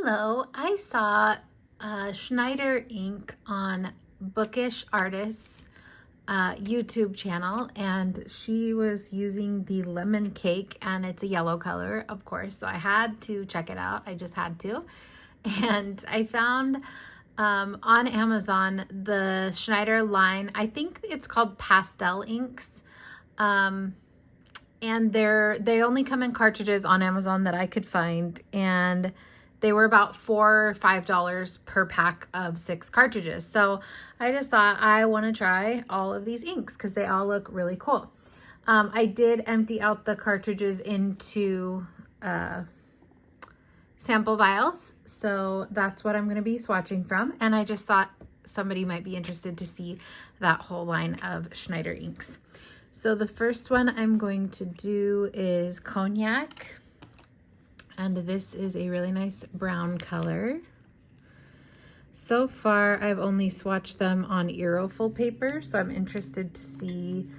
Hello, I saw Schneider ink on Bookish Artists YouTube channel, and she was using the lemon cake, and it's a yellow color, of course, so I had to check it out. I just had to. And I found on Amazon the Schneider line. I think it's called Pastel inks. And they only come in cartridges on Amazon that I could find, and they were about $4 or $5 per pack of 6 cartridges. So I just thought I want to try all of these inks because they all look really cool. I did empty out the cartridges into sample vials, so that's what I'm going to be swatching from, and I just thought somebody might be interested to see that whole line of Schneider inks. So the first one I'm going to do is Cognac, and this is a really nice brown color. So far I've only swatched them on Aerofil paper, so I'm interested to see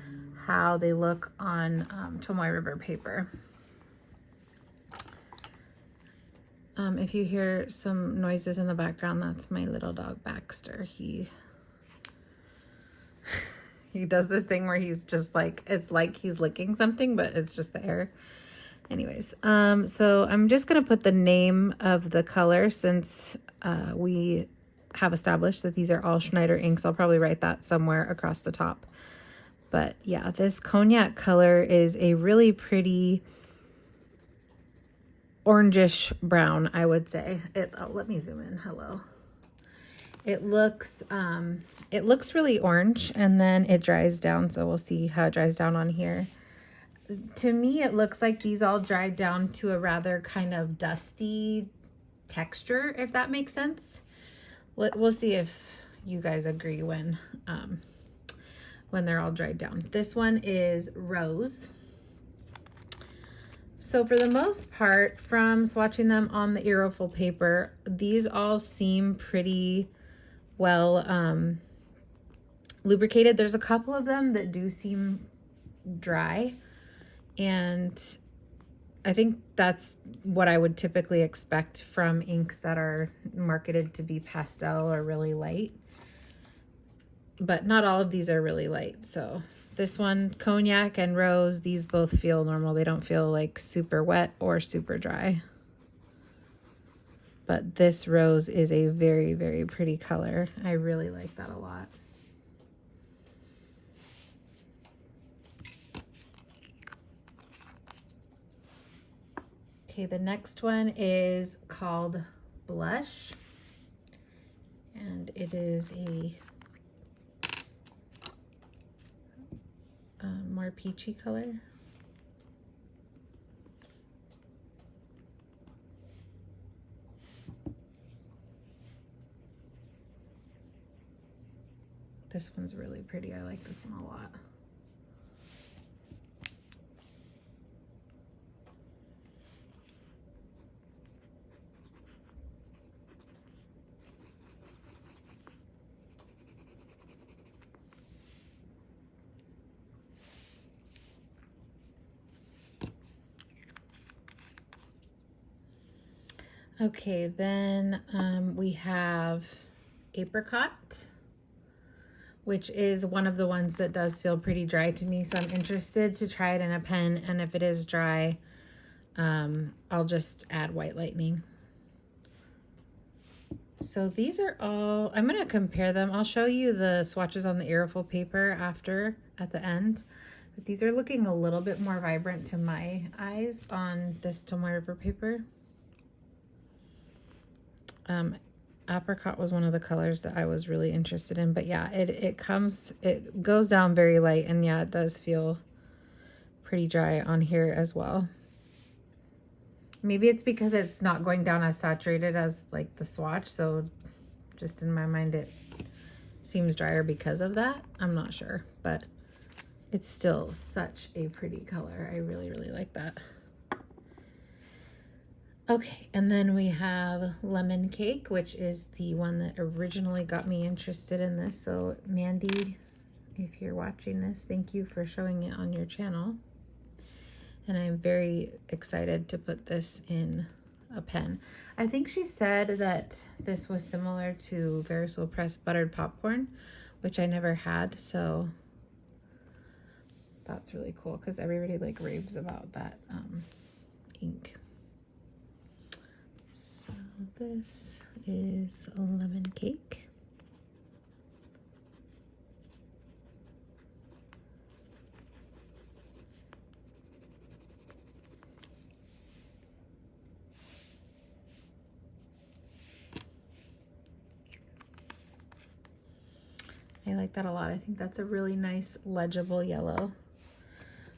how they look on Tomoe River paper. If you hear some noises in the background, that's my little dog Baxter. He does this thing where he's just like, it's like he's licking something, but it's just the air. Anyways, so I'm just going to put the name of the color since we have established that these are all Schneider inks. I'll probably write that somewhere across the top. But yeah, this Cognac color is a really pretty orangish brown, I would say. Let me zoom in. Hello. It looks really orange, and then it dries down, so we'll see how it dries down on here. To me, it looks like these all dried down to a rather kind of dusty texture, if that makes sense. We'll see if you guys agree when they're all dried down. This one is Rose. So for the most part, from swatching them on the Aerofil paper, these all seem pretty well lubricated. There's a couple of them that do seem dry, and I think that's what I would typically expect from inks that are marketed to be pastel or really light, but not all of these are really light. So this one, Cognac and Rose, these both feel normal. They don't feel like super wet or super dry. But this Rose is a very, very pretty color. I really like that a lot. Okay, the next one is called Blush, and it is a more peachy color. This one's really pretty. I like this one a lot. Okay, then we have Apricot, which is one of the ones that does feel pretty dry to me, so I'm interested to try it in a pen, and if it is dry, I'll just add White Lightning. So these are all, I'm going to compare them. I'll show you the swatches on the Aerofil paper at the end, but these are looking a little bit more vibrant to my eyes on this Tomoe River paper. Apricot was one of the colors that I was really interested in, but yeah, it goes down very light, and yeah, it does feel pretty dry on here as well. Maybe it's because it's not going down as saturated as like the swatch, so just in my mind it seems drier because of that. I'm not sure, but it's still such a pretty color. I really, really like that. Okay, and then we have Lemon Cake, which is the one that originally got me interested in this. So Mandy, if you're watching this, thank you for showing it on your channel. And I'm very excited to put this in a pen. I think she said that this was similar to Verisol Press Buttered Popcorn, which I never had, so that's really cool because everybody like raves about that ink. So this is a lemon cake. I like that a lot. I think that's a really nice legible yellow.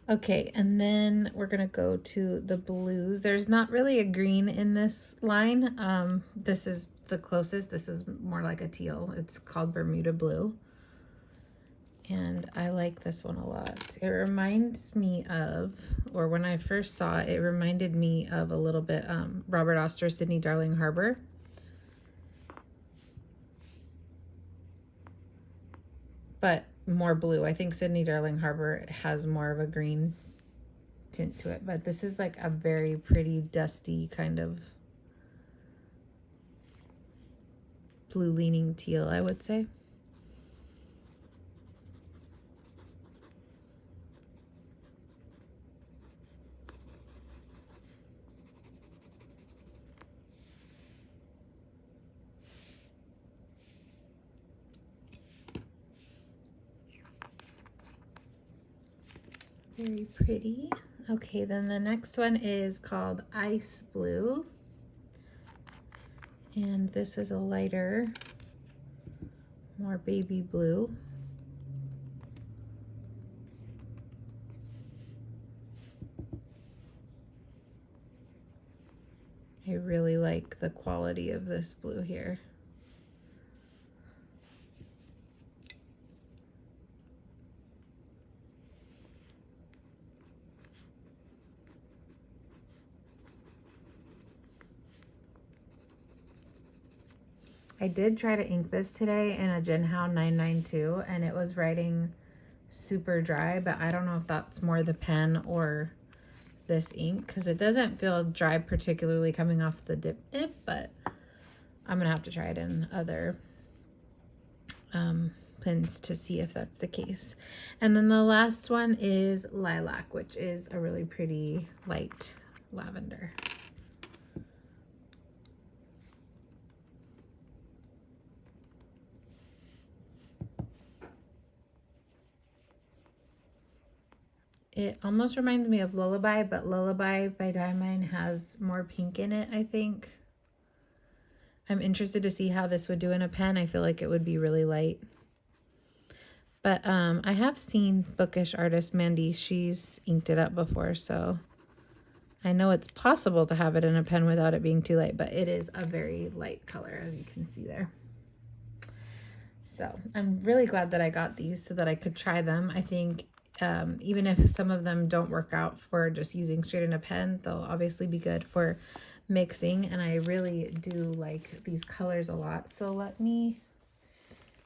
Okay, and then we're gonna go to the blues. There's not really a green in this line. This is the closest. This is more like a teal. It's called Bermuda Blue. And I like this one a lot. It reminds me of, or when I first saw it, it reminded me of a little bit Robert Oster, Sydney Darling Harbor. But more blue. I think Sydney Darling Harbor has more of a green tint to it, but this is like a very pretty dusty kind of blue leaning teal, I would say. Very pretty. Okay, then the next one is called Ice Blue. And this is a lighter, more baby blue. I really like the quality of this blue here. I did try to ink this today in a Jinhao 992 and it was writing super dry, but I don't know if that's more the pen or this ink because it doesn't feel dry particularly coming off the dip nib, but I'm gonna have to try it in other pens to see if that's the case. And then the last one is Lilac, which is a really pretty light lavender. It almost reminds me of Lullaby, but Lullaby by Diamine has more pink in it, I think. I'm interested to see how this would do in a pen. I feel like it would be really light. But I have seen bookish artist Mandy. She's inked it up before, so I know it's possible to have it in a pen without it being too light, but it is a very light color, as you can see there. So I'm really glad that I got these so that I could try them. I think even if some of them don't work out for just using straight in a pen, they'll obviously be good for mixing, and I really do like these colors a lot. So let me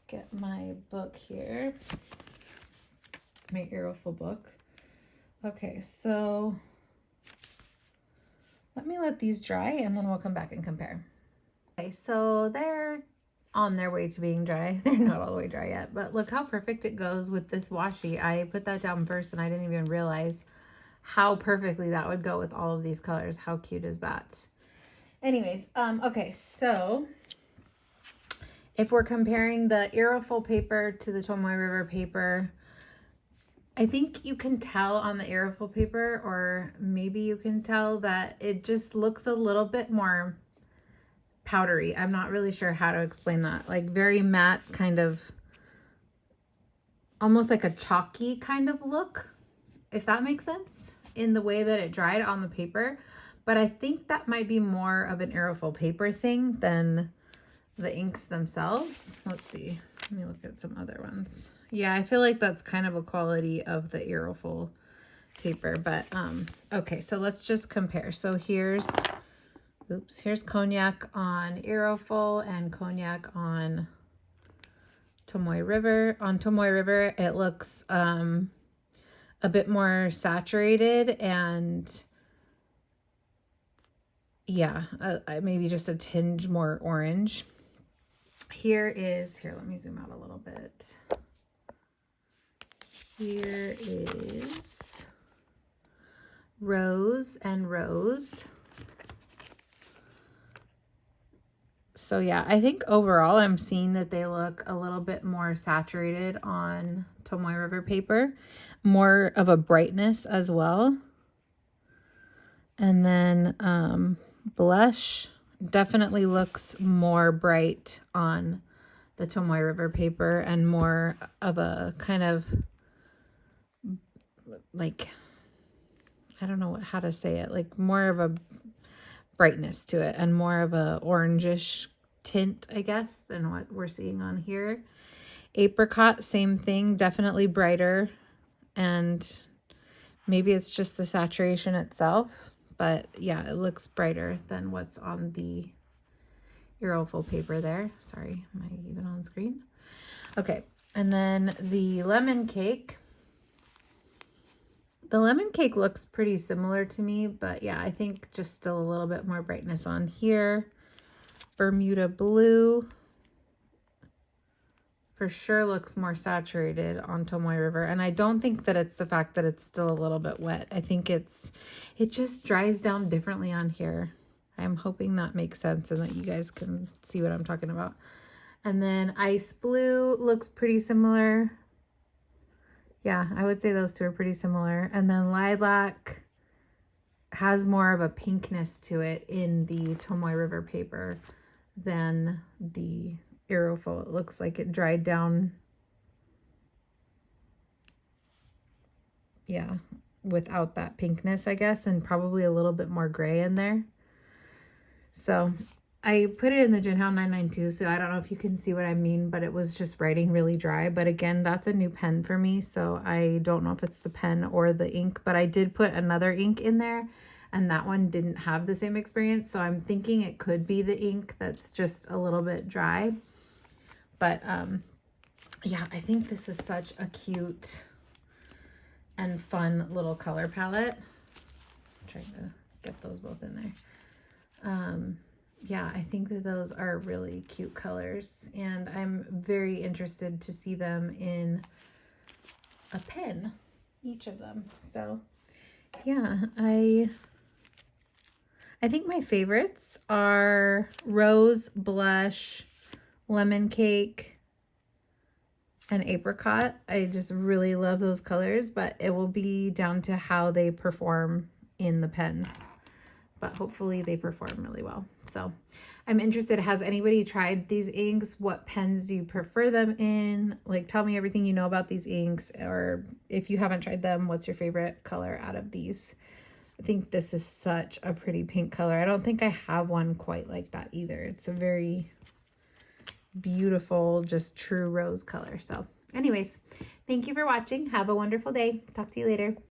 get my book here, my Aerofil book. Okay, so let these dry and then we'll come back and compare. Okay, so they're on their way to being dry. They're not all the way dry yet, but look how perfect it goes with this washi. I put that down first and I didn't even realize how perfectly that would go with all of these colors. How cute is that? Anyways, okay, so if we're comparing the Aerofil paper to the Tomoe River paper, I think you can tell on the Aerofil paper, or maybe you can tell that it just looks a little bit more powdery. I'm not really sure how to explain that. Like very matte, kind of almost like a chalky kind of look, if that makes sense, in the way that it dried on the paper. But I think that might be more of an Aerofil paper thing than the inks themselves. Let's see. Let me look at some other ones. Yeah, I feel like that's kind of a quality of the Aerofil paper, but okay, so let's just compare. So here's Cognac on Aerofil and Cognac on Tomoe River. On Tomoe River, it looks a bit more saturated, and yeah, maybe just a tinge more orange. Here, let me zoom out a little bit. Here is Rose and Rose. So yeah, I think overall I'm seeing that they look a little bit more saturated on Tomoe River paper, more of a brightness as well. And then blush definitely looks more bright on the Tomoe River paper and more of a kind of like, I don't know how to say it, like more of a brightness to it and more of a orangish tint, I guess, than what we're seeing on here. Apricot, same thing, definitely brighter, and maybe it's just the saturation itself, but yeah, it looks brighter than what's on the Aerofil paper there. Sorry, am I even on screen? Okay, and then the lemon cake. The lemon cake looks pretty similar to me, but yeah, I think just still a little bit more brightness on here. Bermuda blue for sure looks more saturated on Tomoe River, and I don't think that it's the fact that it's still a little bit wet. I think it just dries down differently on here. I'm hoping that makes sense and that you guys can see what I'm talking about. And then ice blue looks pretty similar. Yeah, I would say those two are pretty similar. And then lilac has more of a pinkness to it in the Tomoe River paper than the Aerofil. It looks like it dried down, yeah, without that pinkness, I guess, and probably a little bit more gray in there. So I put it in the Jinhao 992, so I don't know if you can see what I mean, but it was just writing really dry. But again, that's a new pen for me, so I don't know if it's the pen or the ink, but I did put another ink in there, and that one didn't have the same experience, so I'm thinking it could be the ink that's just a little bit dry. But yeah, I think this is such a cute and fun little color palette. I'm trying to get those both in there. Yeah, I think that those are really cute colors, and I'm very interested to see them in a pen, each of them. So yeah, I think my favorites are Rose, Blush, Lemon Cake, and Apricot. I just really love those colors, but it will be down to how they perform in the pens. But hopefully they perform really well. So I'm interested, has anybody tried these inks? What pens do you prefer them in? Like, tell me everything you know about these inks, or if you haven't tried them, what's your favorite color out of these? I think this is such a pretty pink color. I don't think I have one quite like that either. It's a very beautiful, just true rose color. So anyways, thank you for watching. Have a wonderful day. Talk to you later.